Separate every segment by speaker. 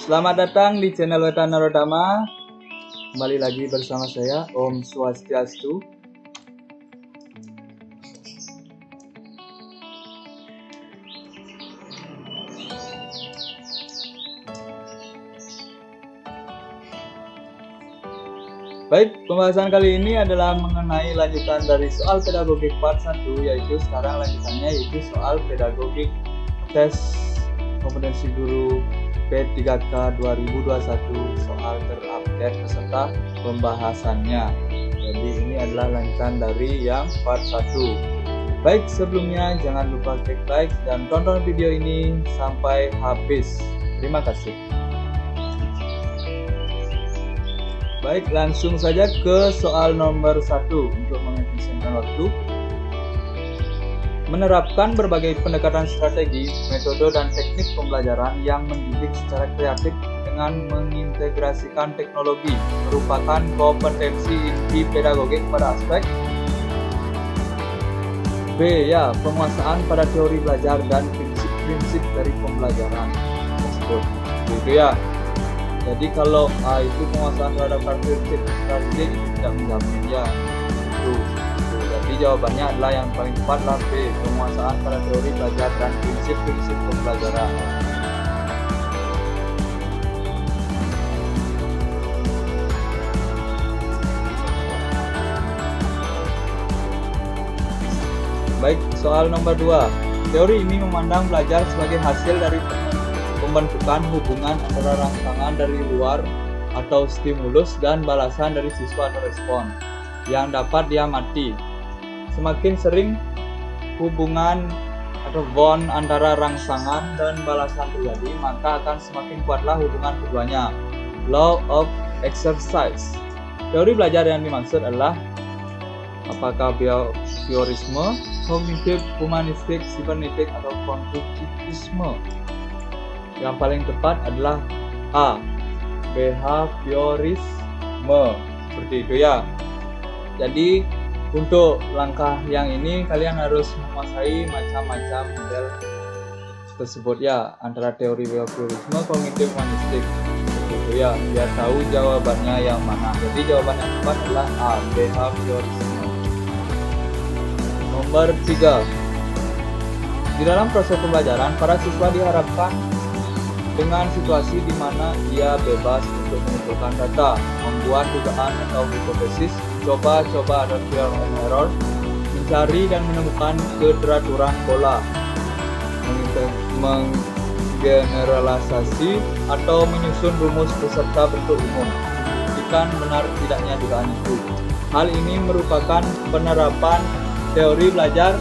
Speaker 1: Selamat datang di channel Wetan Narodama. Kembali lagi bersama saya Om Swastiastu. Baik, pembahasan kali ini adalah mengenai lanjutan dari soal pedagogik part 1, yaitu sekarang lanjutannya yaitu soal pedagogik tes kompetensi guru P3K 2021 soal terupdate beserta pembahasannya. Jadi ini adalah lanjutan dari yang part 1. Baik, sebelumnya jangan lupa klik like dan tonton video ini sampai habis. Terima kasih. Baik, langsung saja ke soal nomor 1 untuk mengefisienkan waktu. Menerapkan berbagai pendekatan strategi, metode dan teknik pembelajaran yang mendidik secara kreatif dengan mengintegrasikan teknologi merupakan kompetensi inti pedagogik pada aspek B. Penguasaan pada teori belajar dan prinsip-prinsip dari pembelajaran tersebut. Gitu ya. Jadi kalau A itu penguasaan terhadap prinsip strategi itu tidak menjamin ya. Jadi jawabannya adalah yang paling tepat adalah B, penguasaan pada teori belajar dan prinsip-prinsip pembelajaran. Baik, soal nomor 2. Teori ini memandang belajar sebagai hasil dari pembentukan hubungan antara rangsangan dari luar atau stimulus dan balasan dari siswa atau respon yang dapat diamati. Semakin sering hubungan atau bond antara rangsangan dan balasan terjadi, maka akan semakin kuatlah hubungan keduanya. Law of exercise. Teori belajar yang dimaksud adalah apakah behaviorisme, kognitif, humanistik, sibernetik, atau konstruktivisme. Yang paling tepat adalah A, behaviorisme. Seperti itu ya. Jadi untuk langkah yang ini kalian harus menguasai macam-macam model tersebut ya, antara teori behaviorisme, kognitif, humanistik. Seperti itu ya, biar tahu jawabannya yang mana. Jadi jawaban yang tepat adalah A, behaviorisme. Nomor 3. Di dalam proses pembelajaran, para siswa diharapkan dengan situasi di mana ia bebas untuk mengumpulkan data, membuat dugaan atau hipotesis, coba-coba atau trial and error, mencari dan menemukan keteraturan pola, menggeneralisasi atau menyusun rumus beserta bentuk umum, membuktikan benar tidaknya dugaan itu. Hal ini merupakan penerapan teori belajar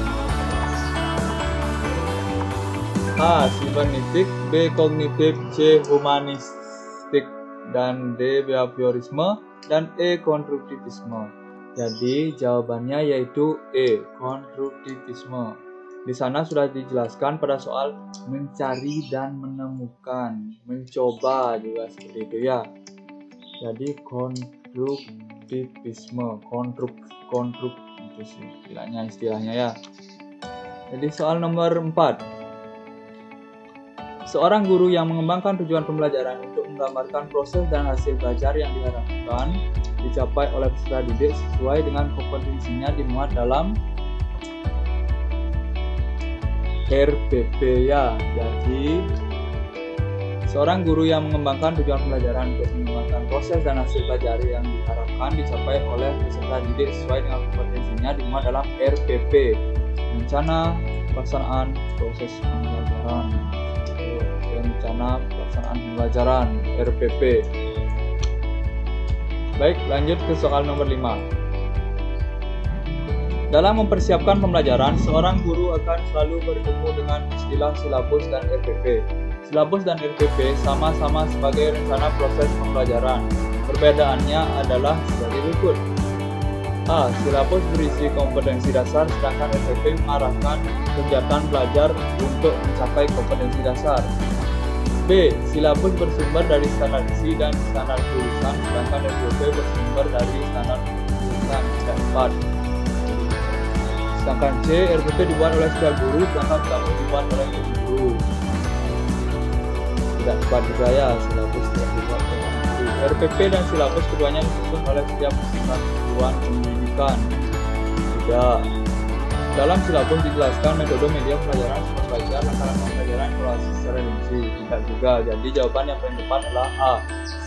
Speaker 1: A, sibernetik, B, kognitif, C, humanistik, dan D, behaviorisme, dan E, konstruktivisme. Jadi jawabannya yaitu E, konstruktivisme. Di sana sudah dijelaskan pada soal mencari dan menemukan, mencoba juga seperti itu ya. Jadi konstruktivisme, konstruk itu sih istilahnya ya. Jadi soal nomor 4. Seorang guru yang mengembangkan tujuan pembelajaran untuk menggambarkan proses dan hasil belajar yang diharapkan dicapai oleh peserta didik sesuai dengan kompetensinya dimuat dalam RPP ya. Jadi seorang guru yang mengembangkan tujuan pembelajaran untuk mengembangkan proses dan hasil belajar yang diharapkan dicapai oleh peserta didik sesuai dengan kompetensinya dimuat dalam RPP, rencana pelaksanaan proses pembelajaran. Rencana pelaksanaan pembelajaran RPP. Baik, lanjut ke soal nomor 5. Dalam mempersiapkan pembelajaran, seorang guru akan selalu bertemu dengan istilah silabus dan RPP. Silabus dan RPP sama-sama sebagai rencana proses pembelajaran. Perbedaannya adalah sebagai berikut. A. Silabus berisi kompetensi dasar, sedangkan RPP mengarahkan kegiatan belajar untuk mencapai kompetensi dasar. B. Silabus bersumber dari standar isi dan standar tulisan, sedangkan RPP bersumber dari standar tulisan. Dan 4. Sedangkan C. RPP dibuat oleh setiap guru, sedangkan silabus dibuat oleh guru. Tidak tepat juga ya silabus RPP dan silabus keduanya disusun oleh setiap satuan pendidikan. Tidak. Dalam silabus dijelaskan metode media pelajaran, sumber belajar, langkah-langkah pembelajaran, evaluasi secara rinci. Tidak juga. Jadi jawaban yang paling tepat adalah A.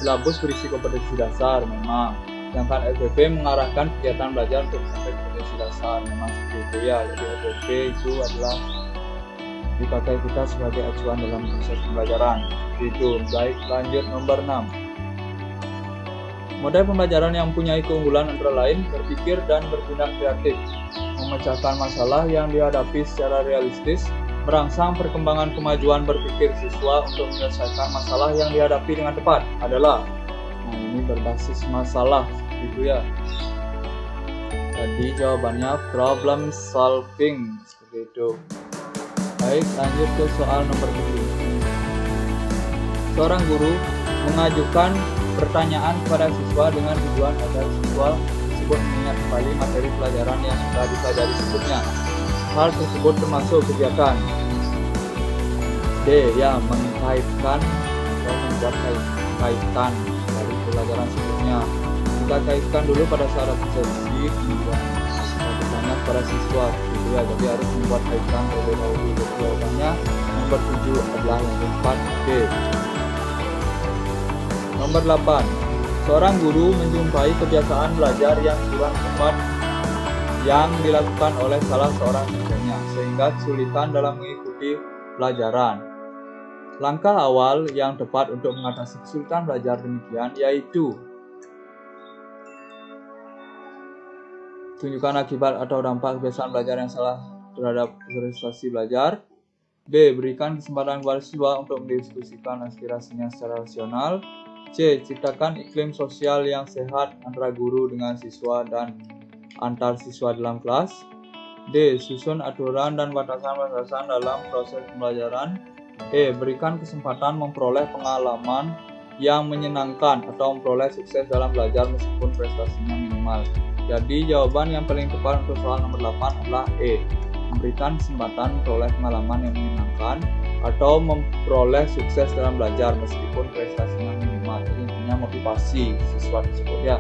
Speaker 1: Silabus berisi kompetensi dasar, memang. Sedangkan RPP mengarahkan kegiatan belajar untuk sampai kompetensi dasar, memang seperti itu ya. Jadi RPP itu adalah dipakai kita sebagai acuan dalam proses pembelajaran. Itu. Baik, lanjut nomor 6. Model pembelajaran yang mempunyai keunggulan antara lain berpikir dan bertindak kreatif, memecahkan masalah yang dihadapi secara realistis, merangsang perkembangan kemajuan berpikir siswa untuk menyelesaikan masalah yang dihadapi dengan tepat adalah. Nah, ini berbasis masalah, gitu ya. Jadi jawabannya problem solving, seperti itu. Baik, lanjut ke soal nomor 7. Seorang guru mengajukan pertanyaan kepada siswa dengan tujuan agar siswa tersebut mengingat kembali materi pelajaran yang sudah dipelajari sebelumnya. Hal tersebut termasuk kegiatan D. Ya, mengkaitkan atau membuat kaitan dari pelajaran sebelumnya. Kita kaitkan dulu pada syarat persepsi hingga bertanya kepada siswa, gitu ya. Jadi harus membuat kaitan terlebih dahulu. Jawabannya nomor 7 adalah yang keempat D. Nomor 8. Seorang guru menjumpai kebiasaan belajar yang kurang tepat yang dilakukan oleh salah seorang siswanya, sehingga kesulitan dalam mengikuti pelajaran. Langkah awal yang tepat untuk mengatasi kesulitan belajar demikian yaitu tunjukkan akibat atau dampak kebiasaan belajar yang salah terhadap prestasi belajar. B. Berikan kesempatan kepada siswa untuk mendiskusikan aspirasinya secara rasional. C. Ciptakan iklim sosial yang sehat antara guru dengan siswa dan antar siswa dalam kelas. D. Susun aturan dan batasan-batasan dalam proses pembelajaran. E. Berikan kesempatan memperoleh pengalaman yang menyenangkan atau memperoleh sukses dalam belajar meskipun prestasinya minimal. Jadi jawaban yang paling tepat untuk soal nomor 8 adalah E. Memberikan kesempatan memperoleh pengalaman yang menyenangkan atau memperoleh sukses dalam belajar meskipun prestasinya minimal. Jadi intinya motivasi siswa tersebut ya.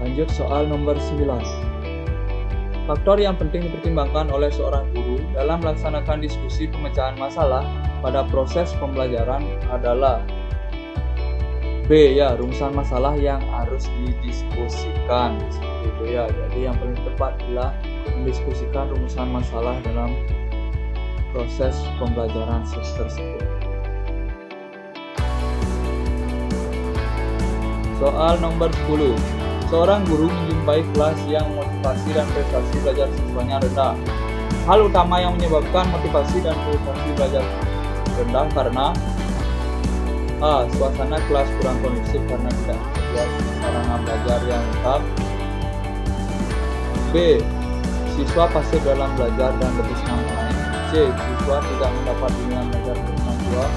Speaker 1: Lanjut soal nomor 9. Faktor yang penting dipertimbangkan oleh seorang guru dalam melaksanakan diskusi pemecahan masalah pada proses pembelajaran adalah B. Ya, rumusan masalah yang harus didiskusikan, seperti itu ya. Jadi yang paling tepat adalah mendiskusikan rumusan masalah dalam proses pembelajaran tersebut. Soal nomor 10. Seorang guru menjumpai kelas yang motivasi dan prestasi belajar siswanya rendah. Hal utama yang menyebabkan motivasi dan prestasi belajar rendah karena A. Suasana kelas kurang kondusif karena tidak tersedia sarana belajar yang lengkap. B. Siswa pasif dalam belajar dan lebih senang main. C. Siswa tidak mendapat bimbingan belajar berkemajuan.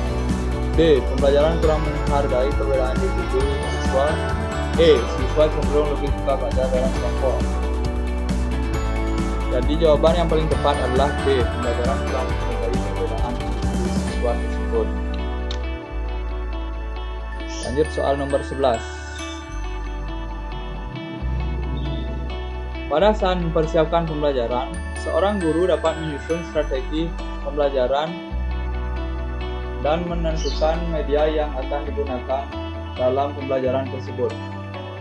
Speaker 1: D. Pembelajaran kurang menghargai perbedaan individu siswa. E. Siswa cenderung lebih suka belajar dalam kelompok. Jadi jawaban yang paling tepat adalah B. Pembelajaran kurang menghargai perbedaan individu siswa tersebut. Lanjut soal nomor 11. Pada saat mempersiapkan pembelajaran, seorang guru dapat menyusun strategi pembelajaran dan menentukan media yang akan digunakan dalam pembelajaran tersebut.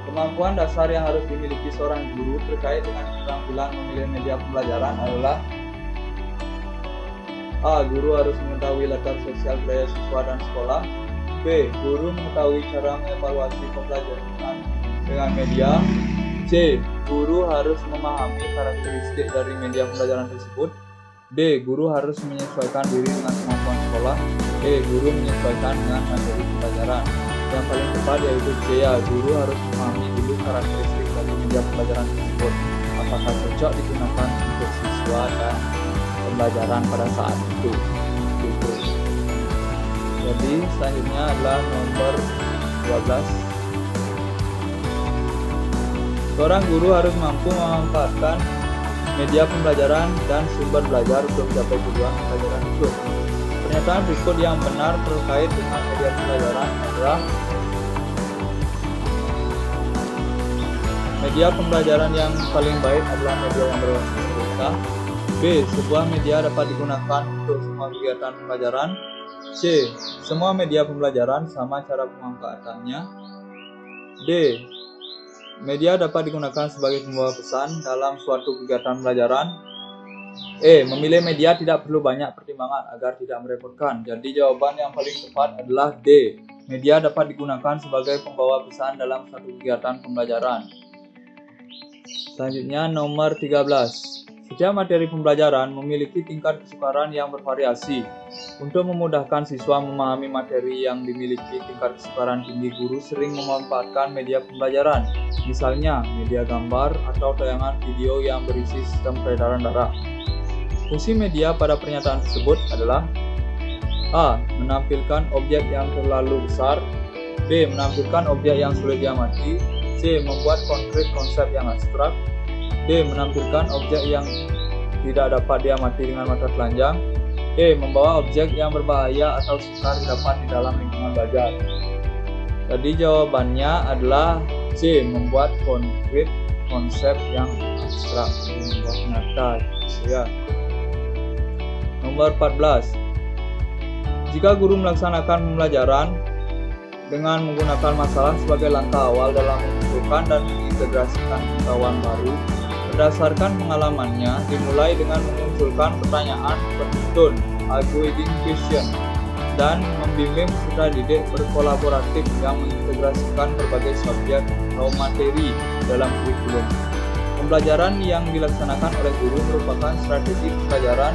Speaker 1: Kemampuan dasar yang harus dimiliki seorang guru terkait dengan keterampilan memilih media pembelajaran adalah A. Guru harus mengetahui latar sosial budaya siswa dan sekolah. B. Guru mengetahui cara mengevaluasi pembelajaran dengan media. C. Guru harus memahami karakteristik dari media pembelajaran tersebut. D. Guru harus menyesuaikan diri dengan kemampuan sekolah. E. Guru menyesuaikan dengan materi pembelajaran. Yang paling tepat yaitu C. Ya, guru harus memahami dulu karakteristik dari media pembelajaran tersebut. Apakah cocok digunakan untuk siswa dan pembelajaran pada saat itu. Jadi selanjutnya adalah nomor 12. Seorang guru harus mampu memanfaatkan media pembelajaran dan sumber belajar untuk mencapai tujuan pembelajaran itu. Pernyataan berikut yang benar terkait dengan media pembelajaran adalah Media pembelajaran yang paling baik adalah media yang berbasis cerita. B. Sebuah media dapat digunakan untuk semua kegiatan pembelajaran. C. Semua media pembelajaran sama cara pemanfaatannya. D. Media dapat digunakan sebagai pembawa pesan dalam suatu kegiatan pembelajaran. E. Memilih media tidak perlu banyak pertimbangan agar tidak merepotkan. Jadi jawaban yang paling tepat adalah D. Media dapat digunakan sebagai pembawa pesan dalam suatu kegiatan pembelajaran. Selanjutnya nomor 13. Setiap materi pembelajaran memiliki tingkat kesukaran yang bervariasi. Untuk memudahkan siswa memahami materi yang dimiliki tingkat kesukaran tinggi, guru sering memanfaatkan media pembelajaran, misalnya media gambar atau tayangan video yang berisi sistem peredaran darah. Fungsi media pada pernyataan tersebut adalah A. Menampilkan objek yang terlalu besar. B. Menampilkan objek yang sulit diamati. C. Membuat konkret konsep yang abstrak. D. Menampilkan objek yang tidak dapat diamati dengan mata telanjang. E. Membawa objek yang berbahaya atau sukar didapat di dalam lingkungan belajar. Jadi jawabannya adalah C. Membuat konkret konsep yang abstrak, membuat nyata. Ya. Nomor 14. Jika guru melaksanakan pembelajaran dengan menggunakan masalah sebagai langkah awal dalam mengumpulkan dan mengintegrasikan pengetahuan baru, berdasarkan pengalamannya, dimulai dengan memunculkan pertanyaan penuntun, avoiding question, dan membimbing peserta didik berkolaboratif yang mengintegrasikan berbagai subjek atau materi dalam kurikulum. Pembelajaran yang dilaksanakan oleh guru merupakan strategi pembelajaran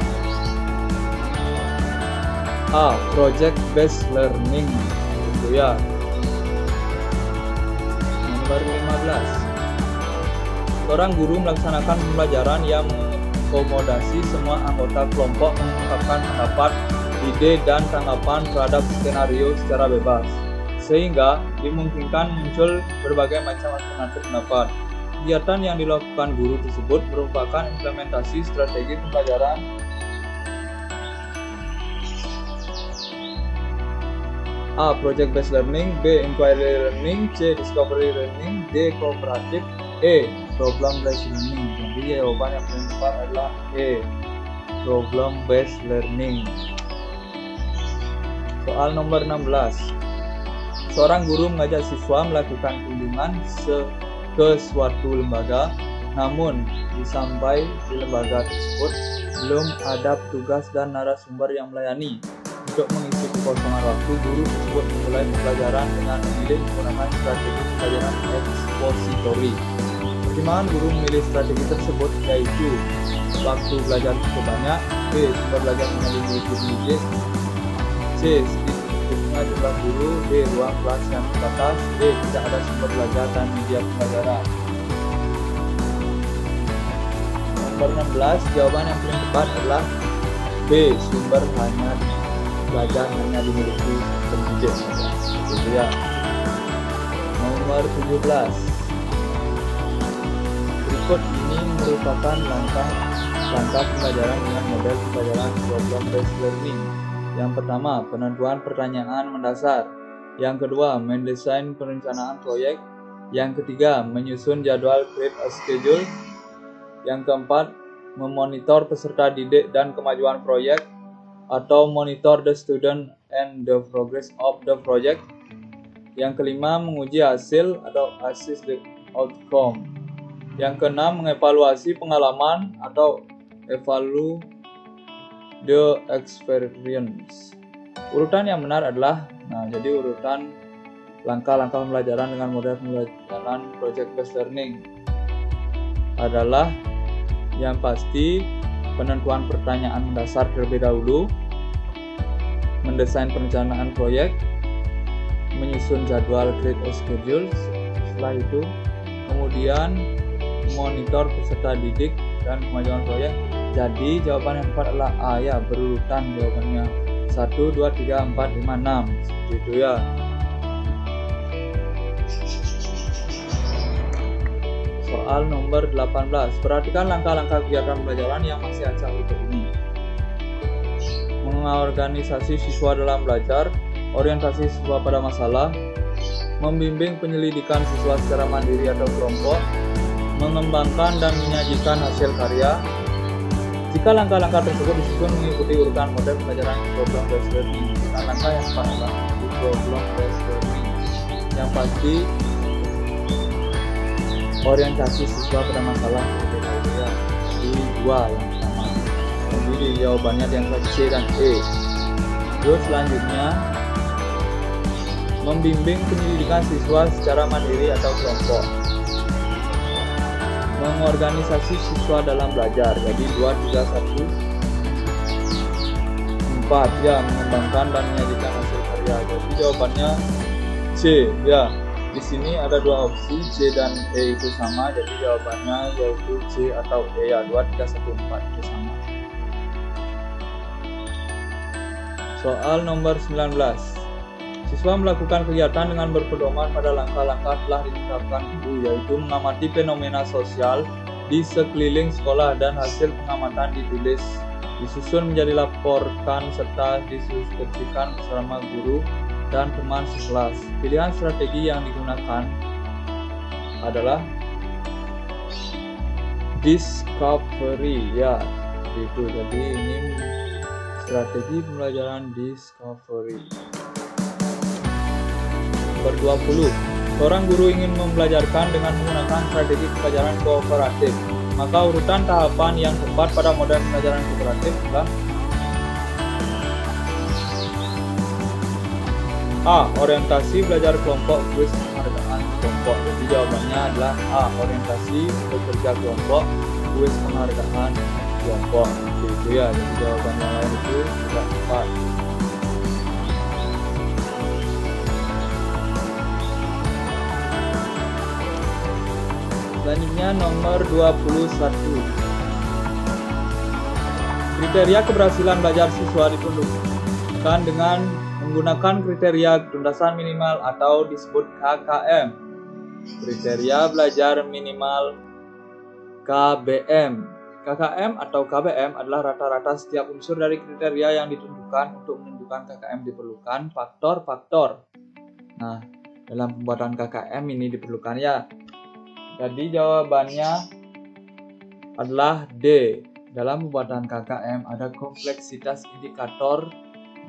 Speaker 1: A. Project based learning. Itu ya. Nomor 15. Seorang guru melaksanakan pembelajaran yang mengakomodasi semua anggota kelompok mengungkapkan pendapat, ide, dan tanggapan terhadap skenario secara bebas, sehingga dimungkinkan muncul berbagai macam alternatif pendapat. Kegiatan yang dilakukan guru tersebut merupakan implementasi strategi pembelajaran A. Project based learning. B. Inquiry learning. C. Discovery learning. D. Cooperative. E. Problem based learning. Jadi jawaban yang paling tepat adalah E. Problem based learning. Soal nomor 16. Seorang guru mengajak siswa melakukan kunjungan ke suatu lembaga, namun sampai di lembaga tersebut belum ada petugas dan narasumber yang melayani. Untuk mengisi kekosongan waktu, guru tersebut memulai pembelajaran dengan memilih menggunakan strategi pembelajaran ekspositori. Pertimbangan guru memilih strategi tersebut yaitu waktu belajar cukup banyak, B. Sumber belajar yang dimiliki pendidik, C. Sedikitnya jumlah guru, D. Ruang kelas yang terbatas, D. Tidak ada sumber belajar dan media pembelajaran. Nomor 16, jawaban yang paling tepat adalah B. Sumber belajar hanya dimiliki pendidik. Gitu ya. Nomor 17. Berikut ini merupakan langkah pembelajaran dengan model pembelajaran problem based learning. Yang pertama, penentuan pertanyaan mendasar. Yang kedua, mendesain perencanaan proyek. Yang ketiga, menyusun jadwal create a schedule. Yang keempat, memonitor peserta didik dan kemajuan proyek atau monitor the student and the progress of the project. Yang kelima, menguji hasil atau assess the outcome. Yang keenam, mengevaluasi pengalaman atau evaluate the experience. Urutan yang benar adalah, jadi urutan langkah-langkah pembelajaran dengan model pembelajaran project based learning adalah yang pasti penentuan pertanyaan mendasar terlebih dahulu, mendesain perencanaan proyek, menyusun jadwal create a schedule, setelah itu kemudian monitor peserta didik dan kemajuan proyek. Jadi jawaban yang tepat adalah A ya, berurutan jawabannya 1, 2, 3, 4, 5, 6 seperti itu ya. Soal nomor 18. Perhatikan langkah-langkah kegiatan pembelajaran yang masih acak berikut ini. Mengorganisasi siswa dalam belajar, orientasi siswa pada masalah, membimbing penyelidikan siswa secara mandiri atau kelompok, mengembangkan dan menyajikan hasil karya. Jika langkah-langkah tersebut disusun mengikuti urutan model pelajaran problem-based learning. Langkah yang pertama adalah problem-based learning. Yang pasti orientasi siswa pada masalah terlebih dahulu ya. Di dua yang pertama. Jadi jawabannya di antara C dan E. Terus selanjutnya membimbing penyelidikan siswa secara mandiri atau kelompok. Mengorganisasi siswa dalam belajar. Jadi 2, 3, 1, 4 ya, mengembangkan dan menyajikan hasil karya. Jadi jawabannya C ya. Di sini ada dua opsi, C dan E itu sama. Jadi jawabannya yaitu C atau E ya. 2, 3, 1, 4 itu sama. Soal nomor 19. Siswa melakukan kegiatan dengan berpedoman pada langkah-langkah telah ditetapkan ibu, yaitu mengamati fenomena sosial di sekeliling sekolah dan hasil pengamatan ditulis, disusun menjadi laporkan serta didiskusikan bersama guru dan teman sekelas. Pilihan strategi yang digunakan adalah discovery ya, itu. Jadi ini strategi pembelajaran discovery. Nomor 20. Seorang guru ingin membelajarkan dengan menggunakan strategi pembelajaran kooperatif. Maka urutan tahapan yang tepat pada model pembelajaran kooperatif adalah A. Orientasi belajar kelompok kuis penghargaan kelompok. Jadi jawabannya adalah A. Orientasi bekerja kelompok kuis penghargaan kelompok. Itu ya. Jadi jawabannya lain itu tidak tepat. Selanjutnya nomor 21. Kriteria keberhasilan belajar siswa ditentukan dengan menggunakan kriteria ketuntasan minimal atau disebut KKM. Kriteria belajar minimal KBM. KKM atau KBM adalah rata-rata setiap unsur dari kriteria yang ditentukan. Untuk menentukan KKM diperlukan faktor-faktor. Nah, dalam pembuatan KKM ini diperlukan ya. Jadi jawabannya adalah D. Dalam pembuatan KKM ada kompleksitas indikator,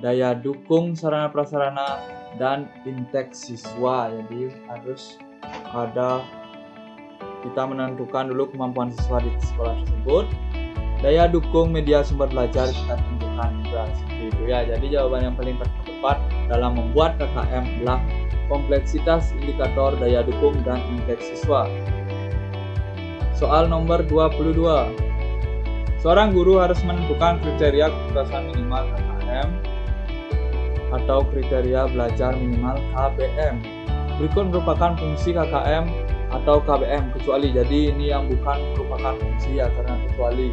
Speaker 1: daya dukung sarana prasarana, dan inteks siswa. Jadi harus ada, kita menentukan dulu kemampuan siswa di sekolah tersebut. Daya dukung media sumber belajar kita tentukan juga seperti itu ya. Jadi jawaban yang paling tepat dalam membuat KKM adalah kompleksitas indikator, daya dukung, dan inteks siswa. Soal nomor 22. Seorang guru harus menentukan kriteria ketuntasan minimal KKM atau kriteria belajar minimal KBM. Berikut merupakan fungsi KKM atau KBM kecuali. Jadi ini yang bukan merupakan fungsi ya, karena kecuali.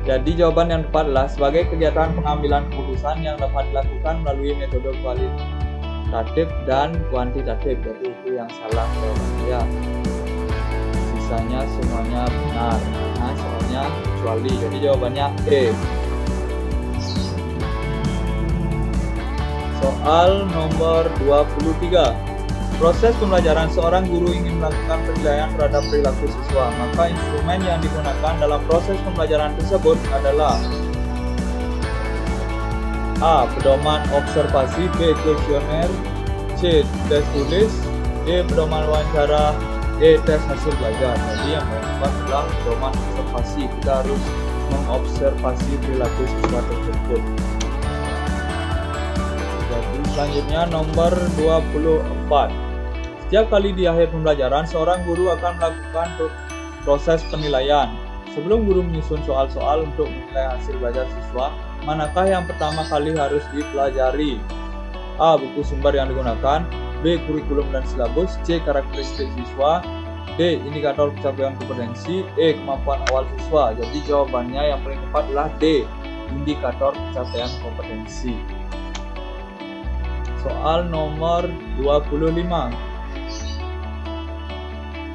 Speaker 1: Jadi jawaban yang tepat adalah sebagai kegiatan pengambilan keputusan yang dapat dilakukan melalui metode kualitatif dan kuantitatif. Jadi itu yang salah jawabannya ya. Sisanya semuanya benar karena soalnya kecuali. Jadi jawabannya E. Soal nomor 23. Proses pembelajaran. Seorang guru ingin melakukan penilaian terhadap perilaku siswa, maka instrumen yang digunakan dalam proses pembelajaran tersebut adalah A. Pedoman observasi, B. Kuesioner, C. Tes tulis, D. Pedoman wawancara, E. Tes hasil belajar. Jadi yang paling tepat adalah pedoman observasi. Kita harus mengobservasi perilaku siswa tersebut. Jadi selanjutnya nomor 24. Setiap kali di akhir pembelajaran, seorang guru akan melakukan proses penilaian. Sebelum guru menyusun soal-soal untuk menilai hasil belajar siswa, manakah yang pertama kali harus dipelajari? A. Buku sumber yang digunakan, B. Kurikulum dan silabus, C. Karakteristik siswa, D. Indikator pencapaian kompetensi, E. Kemampuan awal siswa. Jadi jawabannya yang paling tepat adalah D. Indikator pencapaian kompetensi. Soal nomor 25.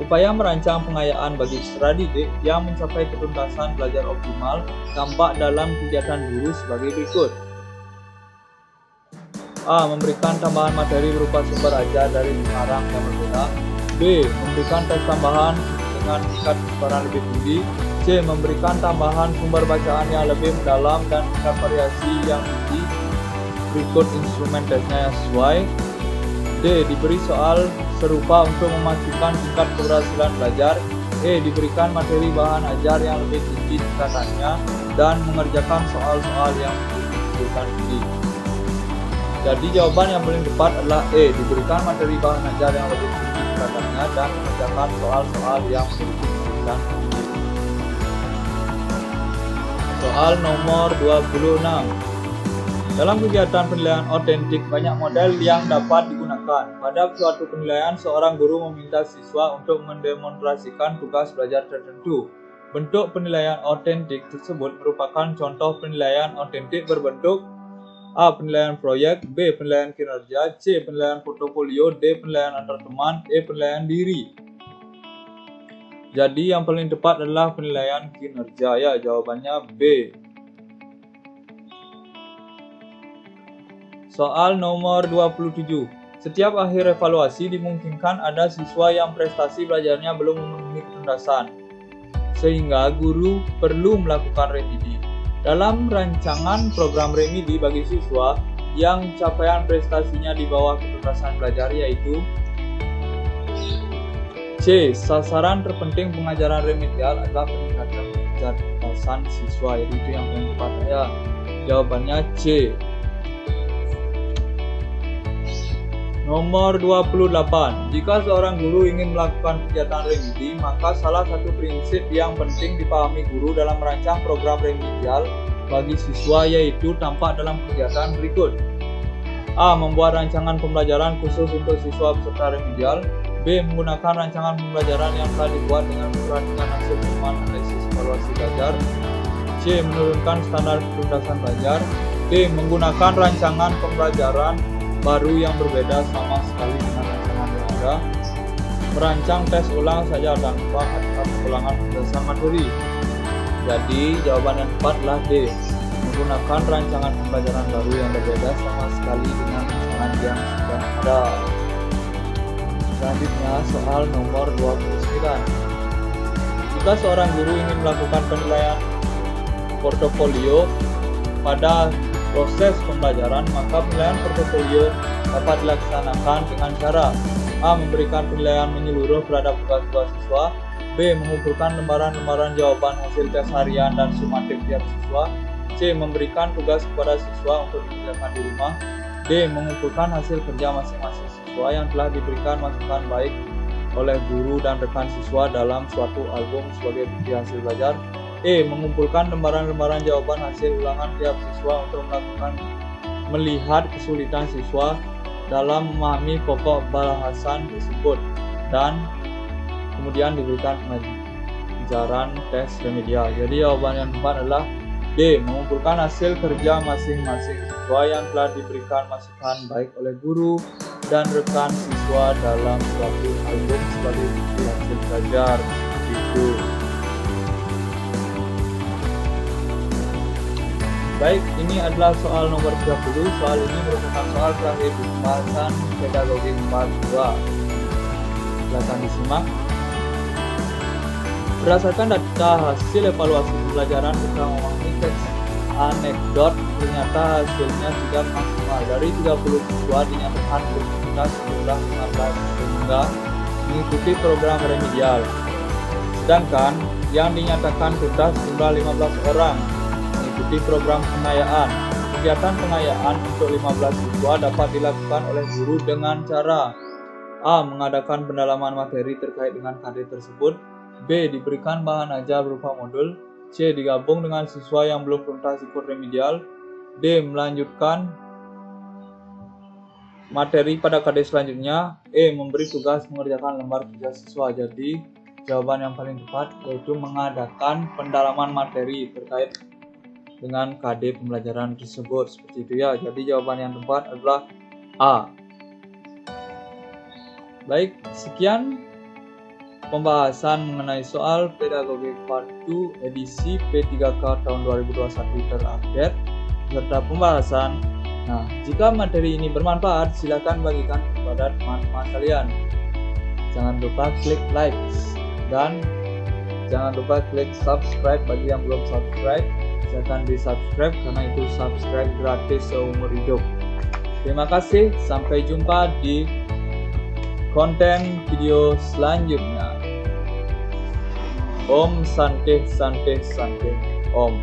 Speaker 1: Upaya merancang pengayaan bagi peserta didik yang mencapai ketuntasan belajar optimal tampak dalam kegiatan guru sebagai berikut. A. Memberikan tambahan materi berupa sumber ajar dari pengarang yang berbeda. B. B. Memberikan tes tambahan dengan tingkat kesetaraan lebih tinggi. C. Memberikan tambahan sumber bacaan yang lebih mendalam dan tingkat variasi yang tinggi. Berikut instrumen tesnya yang sesuai. D. Diberi soal serupa untuk memastikan tingkat keberhasilan belajar. E. Diberikan materi bahan ajar yang lebih tinggi tingkatannya dan mengerjakan soal-soal yang membutuhkan tinggi. Jadi jawaban yang paling tepat adalah E. Diberikan materi bahan ajar yang lebih tinggi tingkatannya dan mengerjakan soal-soal yang membutuhkan tinggi. Soal nomor 26. Dalam kegiatan penilaian otentik, banyak model yang dapat digunakan. Pada suatu penilaian, seorang guru meminta siswa untuk mendemonstrasikan tugas belajar tertentu. Bentuk penilaian otentik tersebut merupakan contoh penilaian otentik berbentuk A. Penilaian proyek, B. Penilaian kinerja, C. Penilaian portofolio, D. Penilaian antar teman, E. Penilaian diri. Jadi yang paling tepat adalah penilaian kinerja, ya, jawabannya B. Soal nomor 27. Setiap akhir evaluasi dimungkinkan ada siswa yang prestasi belajarnya belum memenuhi ketuntasan, sehingga guru perlu melakukan remedi. Dalam rancangan program remedi bagi siswa yang capaian prestasinya di bawah ketuntasan belajar, yaitu C. Sasaran terpenting pengajaran remedial adalah peningkatan kecerdasan siswa. Jadi itu yang paling tepat, ya. Jawabannya C. Nomor 28. Jika seorang guru ingin melakukan kegiatan remedi, maka salah satu prinsip yang penting dipahami guru dalam merancang program remedial bagi siswa yaitu tampak dalam kegiatan berikut. A. Membuat rancangan pembelajaran khusus untuk siswa peserta remedial. B. Menggunakan rancangan pembelajaran yang telah dibuat dengan memperhatikan hasil temuan analisis evaluasi belajar. C. Menurunkan standar ketuntasan belajar. D. Menggunakan rancangan pembelajaran baru yang berbeda sama sekali dengan rancangan yang ada. Merancang tes ulang saja tanpa ada pengulangan berdasarkan materi. Jadi jawaban yang tepat adalah D. Menggunakan rancangan pembelajaran baru yang berbeda sama sekali dengan rancangan yang sudah ada. Selanjutnya soal nomor 29. Jika seorang guru ingin melakukan penilaian portofolio pada proses pembelajaran, maka penilaian portofolio dapat dilaksanakan dengan cara A. Memberikan penilaian menyeluruh terhadap tugas-tugas siswa. B. Mengumpulkan lembaran-lembaran jawaban hasil tes harian dan sumatif tiap siswa. C. Memberikan tugas kepada siswa untuk dikerjakan di rumah. D. Mengumpulkan hasil kerja masing-masing siswa yang telah diberikan masukan baik oleh guru dan rekan siswa dalam suatu album sebagai bukti hasil belajar. E. Mengumpulkan lembaran-lembaran jawaban hasil ulangan tiap siswa untuk melihat kesulitan siswa dalam memahami pokok bahasan tersebut dan kemudian diberikan pelajaran tes remedial. Jadi jawaban yang tepat adalah D. Mengumpulkan hasil kerja masing-masing siswa yang telah diberikan masukan baik oleh guru dan rekan siswa dalam suatu album sebagai bukti hasil belajar. Itu. Baik, ini adalah soal nomor 30. Soal ini merupakan soal terakhir di pembahasan pedagogi part 2. Silakan disimak. Berdasarkan data hasil evaluasi pembelajaran tentang memahami teks anekdot, ternyata hasilnya tidak maksimal. Dari 30 siswa dinyatakan berkualitas sejumlah 15 sehingga mengikuti program remedial. Sedangkan yang dinyatakan tuntas jumlah 15 orang mengikuti program pengayaan. Kegiatan pengayaan untuk 15 siswa dapat dilakukan oleh guru dengan cara A. Mengadakan pendalaman materi terkait dengan KD tersebut. B. Diberikan bahan ajar berupa modul. C. Digabung dengan siswa yang belum tuntas ikut remedial. D. Melanjutkan materi pada KD selanjutnya. E. Memberi tugas mengerjakan lembar kerja siswa. Jadi jawaban yang paling tepat yaitu mengadakan pendalaman materi terkait dengan KD pembelajaran tersebut. Seperti itu, ya. Jadi jawaban yang tepat adalah A. Baik, sekian pembahasan mengenai soal pedagogi part 2 edisi P3K tahun 2021 terupdate serta pembahasan. Nah, jika materi ini bermanfaat, silakan bagikan kepada teman-teman kalian. jangan lupa klik like dan jangan lupa klik subscribe bagi yang belum subscribe. Silakan di subscribe karena itu subscribe gratis seumur hidup. Terima kasih, sampai jumpa di konten video selanjutnya. Om Santi Santi Santi Om.